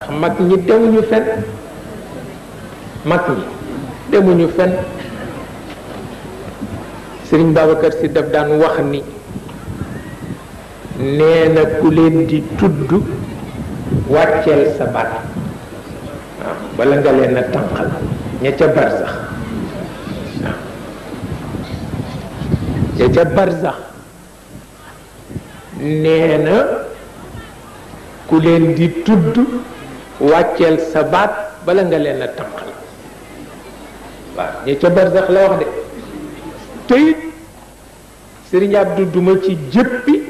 mag ñi demuñu fen mag ñi demuñu fen Sëriñ Babacar Si daf daan wax ni nee na ku leen di tudd wàcceel sa baat waaw bala nga leen a tànqal ña ca barsax waaw ña ca barsax nee na ku leen di tudd wàcceel sa baat bala nga leen a tànqal waaw ña ca barsax la wax de te it Sëriñ Abdu duma ci jëppi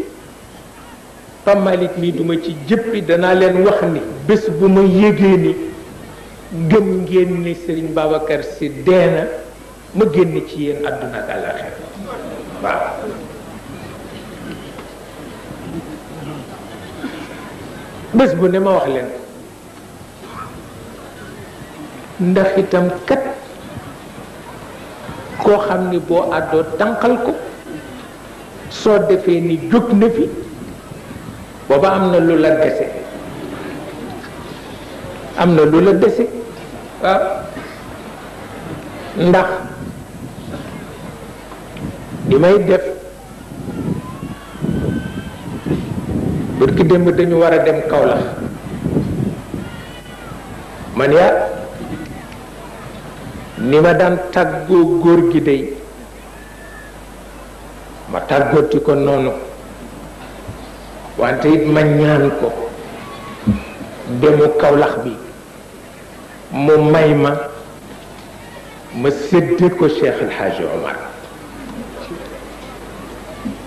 Pam Malik mi duma ci jëppi danaa leen wax ni bés bu ma yégee ni gëm ngeen ni Sëriñ Babacar Si deena ma génn ci yéen àdduna ak àllaxira waaw bés bu ne ma wax leen ndax itam kat koo xam ni boo àddoo tànqal ko soo defee ni jóg na fi booba am na lu la dese am na lu la dese waaw ndax li may def bërki démb dañu war a dem Kaolack man yaa ni ma daan tàggoo góor gi dey ma tàggooti ko noonu wante it ma ñaan ko demu Kaolack bi mu may ma séddee ko Cheikh El Hadj Omar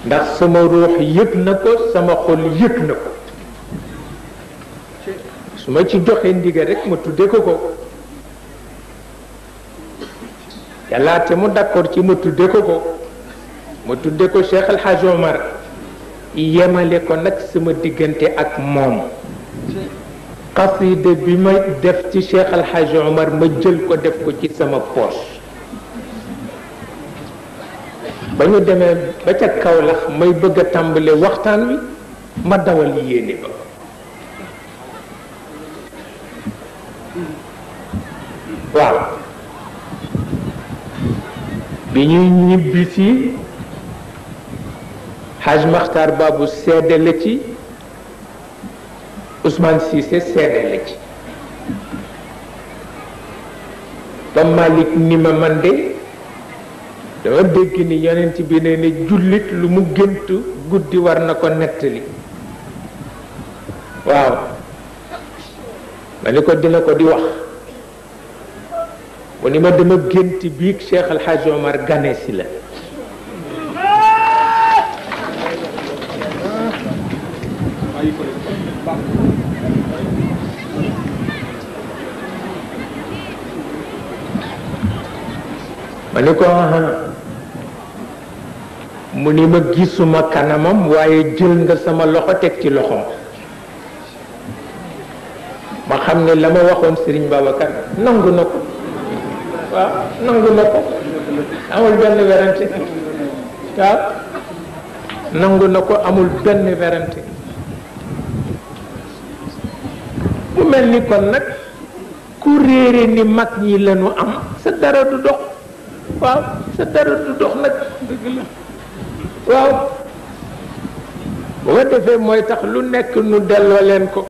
ndax sama ruux yëg na ko sama xol yëg na ko su ma ci joxee ndigal rek ma tudde ko yàlla te mu d'accord ci ma tudde ko Cheikh El Hadj Omar yemale ko nag sama diggante ak moom xasida bi ma def ci Cheikh El Hadj Omar ma jël ko def ko ci sama poche ba ñu demee ba ca Kaolack may bëgg a tàmbale waxtaan wi ma dawal yéene ba waaw bi ñuy ñibbi si Haj Makhtar Babu seede la ci Ousmane Cissé seede la ci ba Malik ni ma man de dama dégg ni yonent bi nee ne jullit lu mu gént guddi war na ko nettali waaw ma ni ko dina ko di wax mu ni ma dama gént biig Cheikh El Hadj Omar gane si la ma ni ko mu ni ma gisuma kanamam waaye jël nga sama loxo teg ci loxoom ma xam ne la ma waxoon Serigne Babacar nangu na ko waaw nangu na ko amul benn werante waaw nangu na ko amul benn werante mu mel ni kon nag ku réere ni mag ñi lañu am sa dara du dox waaw sa dara du dox nag dëgg la waaw bu ko defee mooy tax lu nekk nu delloo leen ko